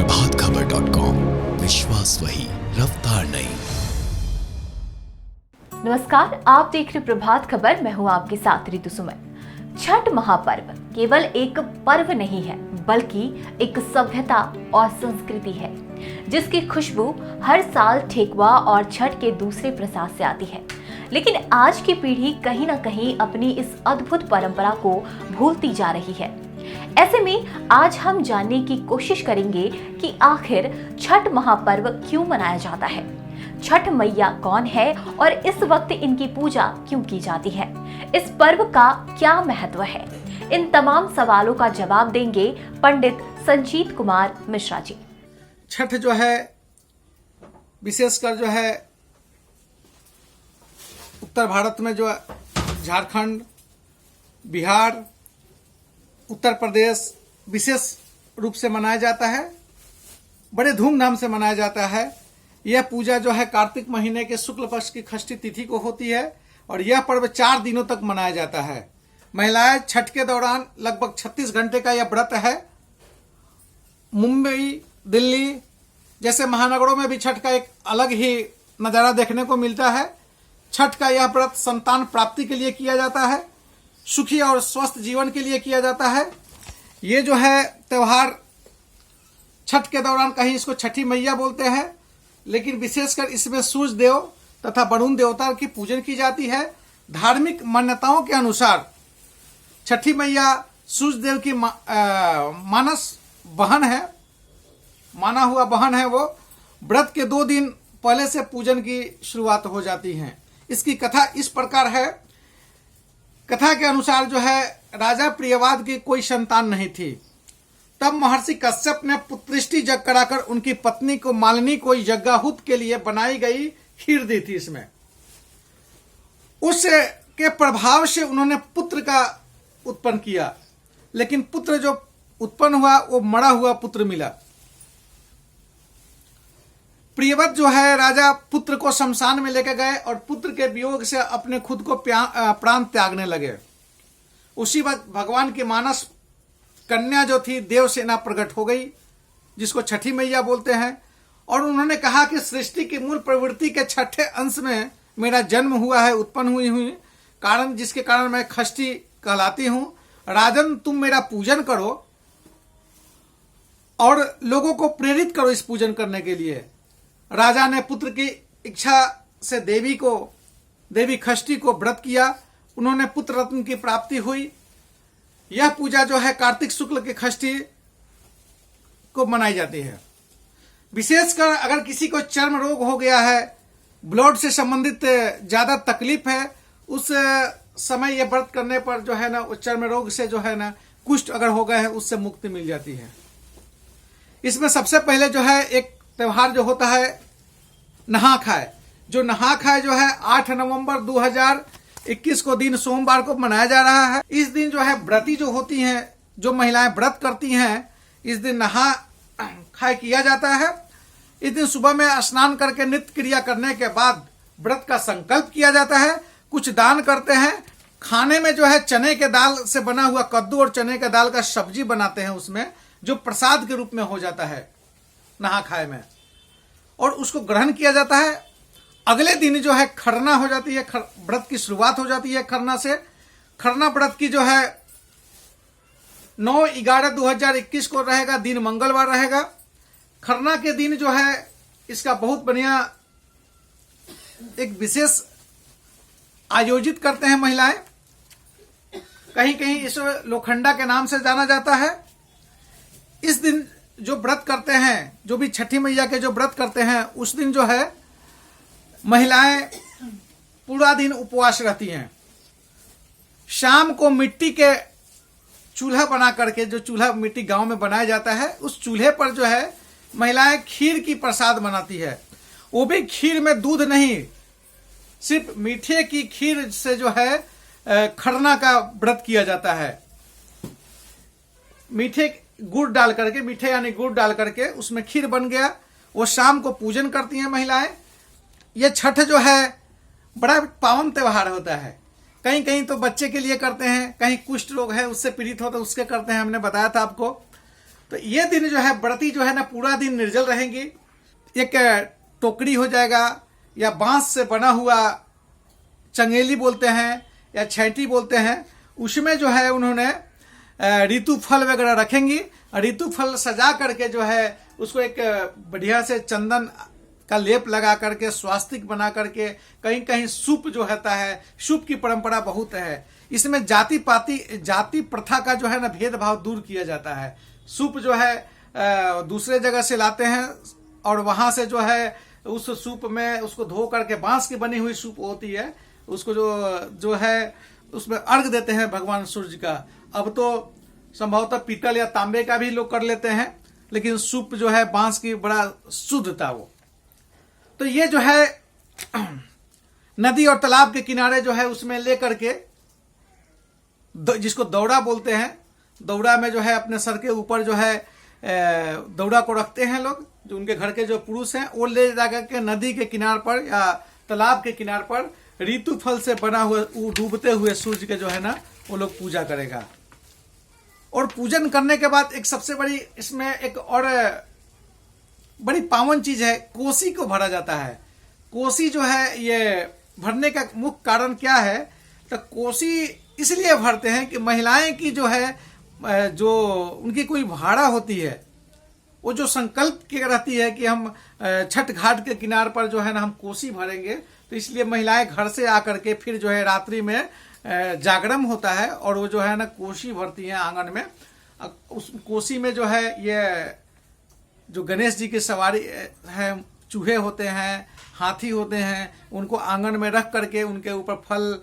प्रभातखबर.com, विश्वास वही, रफ्तार नहीं। नमस्कार, आप देख रहे प्रभात खबर। मैं हूं आपके साथ ऋतु सुमन। छठ महापर्व केवल एक पर्व नहीं है, बल्कि एक सभ्यता और संस्कृति है, जिसकी खुशबू हर साल ठेकुआ और छठ के दूसरे प्रसाद से आती है। लेकिन आज की पीढ़ी कहीं ना कहीं अपनी इस अद्भुत परंपरा को भूलती जा रही है। ऐसे में आज हम जानने की कोशिश करेंगे कि आखिर छठ महापर्व क्यों मनाया जाता है, छठ मैया कौन है और इस वक्त इनकी पूजा क्यों की जाती है, इस पर्व का क्या महत्व है। इन तमाम सवालों का जवाब देंगे पंडित संजीत कुमार मिश्रा जी। छठ जो है विशेषकर जो है उत्तर भारत में जो झारखंड, बिहार, उत्तर प्रदेश विशेष रूप से मनाया जाता है, बड़े धूमधाम से मनाया जाता है। यह पूजा जो है कार्तिक महीने के शुक्ल पक्ष की षष्ठी तिथि को होती है और यह पर्व 4 दिनों तक मनाया जाता है। महिलाएं छठ के दौरान लगभग 36 घंटे का यह व्रत है। मुंबई, दिल्ली जैसे महानगरों में भी छठ का एक अलग ही नज़ारा देखने को मिलता है। छठ का यह व्रत संतान प्राप्ति के लिए किया जाता है, सुखी और स्वस्थ जीवन के लिए किया जाता है। ये जो है त्योहार छठ के दौरान कहीं इसको छठी मैया बोलते हैं, लेकिन विशेषकर इसमें सूर्य देव तथा वरुण देवता की पूजन की जाती है। धार्मिक मान्यताओं के अनुसार छठी मैया सूर्य देव की मानस बहन है, माना हुआ बहन है। वो व्रत के 2 दिन पहले से पूजन की शुरुआत हो जाती है। इसकी कथा इस प्रकार है। कथा के अनुसार जो है राजा प्रियवाद की कोई संतान नहीं थी। तब महर्षि कश्यप ने पुत्रष्टि यज्ञ कराकर उनकी पत्नी को मालिनी को यज्ञाहुत के लिए बनाई गई खीर दी थी। इसमें उसके प्रभाव से उन्होंने पुत्र का उत्पन्न किया, लेकिन पुत्र जो उत्पन्न हुआ वो मरा हुआ पुत्र मिला। प्रियव्रत जो है राजा पुत्र को शमशान में लेकर गए और पुत्र के वियोग से अपने खुद को प्राण त्यागने लगे। उसी वक्त भगवान की मानस कन्या जो थी देवसेना प्रकट हो गई, जिसको छठी मैया बोलते हैं, और उन्होंने कहा कि सृष्टि की मूल प्रवृत्ति के छठे अंश में मेरा जन्म हुआ है, उत्पन्न हुई कारण, जिसके कारण मैं षष्ठी कहलाती हूं। राजन, तुम मेरा पूजन करो और लोगों को प्रेरित करो इस पूजन करने के लिए। राजा ने पुत्र की इच्छा से देवी षष्ठी को व्रत किया। उन्होंने पुत्र रत्न की प्राप्ति हुई। यह पूजा जो है कार्तिक शुक्ल की षष्ठी को मनाई जाती है। विशेषकर अगर किसी को चर्म रोग हो गया है, ब्लड से संबंधित ज्यादा तकलीफ है, उस समय यह व्रत करने पर जो है ना चर्म रोग से जो है ना कुष्ठ अगर हो गए है उससे मुक्ति मिल जाती है। इसमें सबसे पहले जो है एक त्योहार जो होता है नहा खाए। जो नहा खाए जो है 8 नवंबर 2021 को दिन सोमवार को मनाया जा रहा है। इस दिन जो है व्रती जो होती हैं, जो महिलाएं व्रत करती हैं, इस दिन नहा खाए किया जाता है। इस दिन सुबह में स्नान करके नित्य क्रिया करने के बाद व्रत का संकल्प किया जाता है। कुछ दान करते हैं। खाने में जो है चने के दाल से बना हुआ कद्दू और चने के दाल का सब्जी बनाते हैं, उसमें जो प्रसाद के रूप में हो जाता है नहा खाए में, और उसको ग्रहण किया जाता है। अगले दिन जो है खरना हो जाती है, व्रत की शुरुआत हो जाती है खरना से। खरना व्रत की जो है 9/11/2021 को रहेगा, दिन मंगलवार रहेगा। खरना के दिन जो है इसका बहुत बढ़िया एक विशेष आयोजित करते हैं महिलाएं। कहीं कहीं इसे लोखंडा के नाम से जाना जाता है। इस दिन जो व्रत करते हैं, जो भी छठी मैया के जो व्रत करते हैं, उस दिन जो है महिलाएं पूरा दिन उपवास रहती हैं। शाम को मिट्टी के चूल्हा बना करके, जो चूल्हा मिट्टी गांव में बनाया जाता है, उस चूल्हे पर जो है महिलाएं खीर की प्रसाद बनाती है। वो भी खीर में दूध नहीं, सिर्फ मीठे की खीर से जो है खरना का व्रत किया जाता है। मीठे गुड़ डाल करके, मीठे यानी गुड़ डाल करके उसमें खीर बन गया। वो शाम को पूजन करती हैं महिलाएं। ये छठ जो है बड़ा पावन त्योहार होता है। कहीं कहीं तो बच्चे के लिए करते हैं, कहीं कुष्ठ रोग है उससे पीड़ित हो तो उसके करते हैं, हमने बताया था आपको। तो ये दिन जो है व्रती जो है ना पूरा दिन निर्जल रहेंगी। एक टोकरी हो जाएगा या बांस से बना हुआ चंगेली बोलते हैं या छैटी बोलते हैं, उसमें जो है उन्होंने ऋतु फल वगैरह रखेंगी। ऋतु फल सजा करके जो है उसको एक बढ़िया से चंदन का लेप लगा करके स्वास्तिक बना करके, कहीं कहीं सूप जो होता है, सूप की परंपरा बहुत है। इसमें जाति प्रथा का जो है ना भेदभाव दूर किया जाता है। सूप जो है दूसरे जगह से लाते हैं और वहां से जो है उस सूप में उसको धो करके, बांस की बनी हुई सूप होती है, उसको जो है उसमें अर्घ देते हैं भगवान सूर्य का। अब तो संभवतः पीतल या तांबे का भी लोग कर लेते हैं, लेकिन सूप जो है बांस की बड़ा शुद्ध था वो। तो ये जो है नदी और तालाब के किनारे जो है उसमें लेकर के, जिसको दौड़ा बोलते हैं, दौड़ा में जो है अपने सर के ऊपर जो है दौड़ा को रखते हैं लोग, जो उनके घर के जो पुरुष हैं, वो ले जाकर के नदी के किनार पर या तालाब के किनार पर ऋतु फल से बना हुआ डूबते हुए सूर्य के जो है ना वो लोग पूजा करेगा। और पूजन करने के बाद एक सबसे बड़ी इसमें एक और बड़ी पावन चीज है, कोसी को भरा जाता है। कोसी जो है ये भरने का मुख्य कारण क्या है, तो कोसी इसलिए भरते हैं कि महिलाएं की जो है जो उनकी कोई भाड़ा होती है, वो जो संकल्प की रहती है कि हम छठ घाट के किनार पर जो है ना हम कोसी भरेंगे, तो इसलिए महिलाएं घर से आकर के फिर जो है रात्रि में जागरण होता है और वो जो है ना कोसी भरती हैं आंगन में। उस कोसी में जो है ये जो गणेश जी की सवारी है, चूहे होते हैं, हाथी होते हैं, उनको आंगन में रख करके उनके ऊपर फल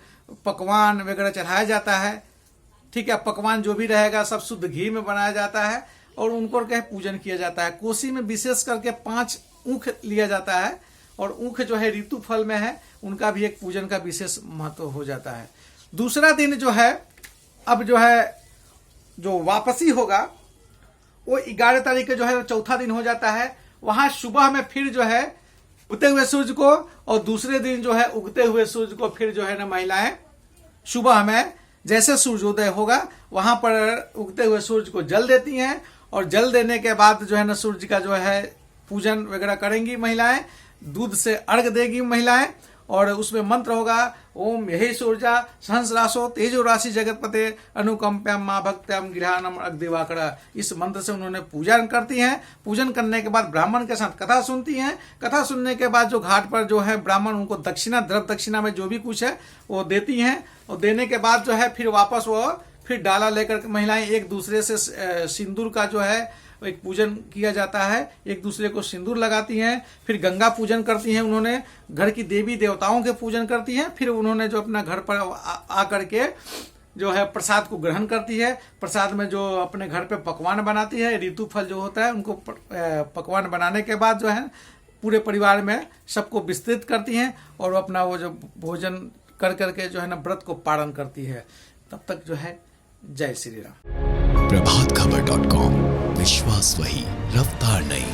पकवान वगैरह चढ़ाया जाता है। ठीक है, पकवान जो भी रहेगा सब शुद्ध घी में बनाया जाता है और उनको क्या पूजन किया जाता है। कोसी में विशेष करके 5 ऊख लिया जाता है और ऊख जो है ऋतु फल में है, उनका भी एक पूजन का विशेष महत्व हो जाता है। दूसरा दिन जो है, अब जो है जो वापसी होगा वो 11 तारीख के जो है चौथा दिन हो जाता है। वहां सुबह में फिर जो है उगते हुए सूर्य को और दूसरे दिन जो है उगते हुए सूर्य को फिर जो है ना महिलाएं सुबह में जैसे सूर्योदय होगा वहां पर उगते हुए सूर्य को जल देती हैं और जल देने के बाद जो है ना सूर्य का जो है पूजन वगैरह करेंगी महिलाएं, दूध से अर्घ देगी महिलाएं और उसमें मंत्र होगा, ओम यही सूर्या सहस्रासो तेजो राशि जगतपते अनुकंप्याम मां भक्त्याम गिरहानम अग्दिवाकरा। इस मंत्र से उन्होंने पूजन करती हैं। पूजन करने के बाद ब्राह्मण के साथ कथा सुनती हैं। कथा सुनने के बाद जो घाट पर जो है ब्राह्मण उनको दक्षिणा, द्रव्य दक्षिणा में जो भी कुछ है वो देती हैं और देने के बाद जो है फिर वापस वो फिर डाला लेकर महिलाएं एक दूसरे से सिंदूर का जो है एक पूजन किया जाता है, एक दूसरे को सिंदूर लगाती हैं। फिर गंगा पूजन करती हैं, उन्होंने घर की देवी देवताओं के पूजन करती हैं। फिर उन्होंने जो अपना घर पर आकर के जो है प्रसाद को ग्रहण करती है। प्रसाद में जो अपने घर पे पकवान बनाती है, ऋतु फल जो होता है उनको पकवान बनाने के बाद जो है पूरे परिवार में सबको विस्तृत करती हैं और अपना वो जो भोजन कर करके जो है ना व्रत को पालन करती है। तब तक जो है जय श्री राम। प्रभातखबर.com, विश्वास वही, रफ्तार नहीं।